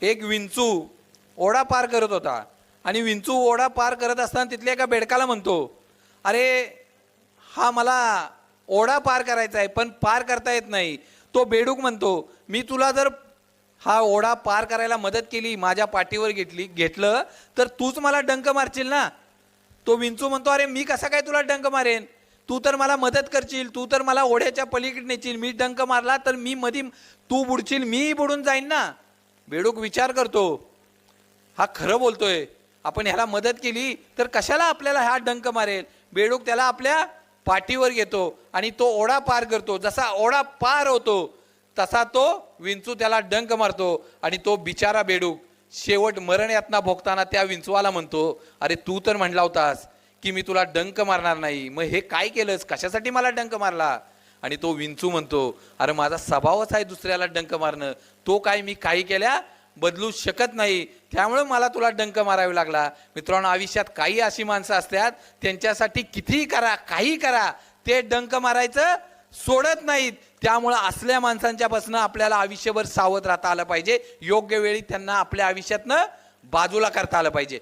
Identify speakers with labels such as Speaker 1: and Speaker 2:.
Speaker 1: एक विंचू ओढा पार करत होता आणि विंचू ओढा पार करत असताना तिथल्या एका बेडकाला म्हणतो, अरे हा मला ओढा पार करायचा आहे पण पार करता येत नाही. तो बेडूक म्हणतो, मी तुला जर हा ओढा पार करायला मदत केली, माझ्या पाठीवर घेतलं तर तूच मला डंक मारशील ना. तो विंचू म्हणतो, अरे मी कसा काय तुला डंक मारेन, तू तर मला मदत करशील, तू तर मला ओढ्याच्या पलीकडे नेशील, मी डंक मारला तर मी मधी तू बुडशील, मी बुडून जाईन ना. बेडूक विचार करतो, हा खरं बोलतोय, आपण ह्याला मदत केली तर कशाला आपल्याला हा डंक मारेल. बेडूक त्याला आपल्या पाठीवर घेतो आणि तो ओढा पार करतो. जसा ओढा पार होतो तसा तो विंचू त्याला डंक मारतो आणि तो बिचारा बेडूक शेवट मरण यातना भोगताना त्या विंचवाला म्हणतो, अरे तू तर म्हणला होतास की मी तुला डंक मारणार नाही, मग हे काय केलंस, कशासाठी मला डंक मारला. आणि तो विंचू म्हणतो, अरे माझा स्वभावच आहे दुसऱ्याला डंक मारणं, तो काय मी काही केल्या बदलू शकत नाही, त्यामुळे मला तुला डंक मारावी लागला. मित्रांनो, आयुष्यात काही अशी माणसं असतात त्यांच्यासाठी कितीही करा काही करा ते डंक मारायचं सोडत नाहीत. त्यामुळे असल्या माणसांच्यापासून आपल्याला आयुष्यभर सावध राहता आलं पाहिजे. योग्य वेळी त्यांना आपल्या आयुष्यातनं बाजूला करता आलं पाहिजे.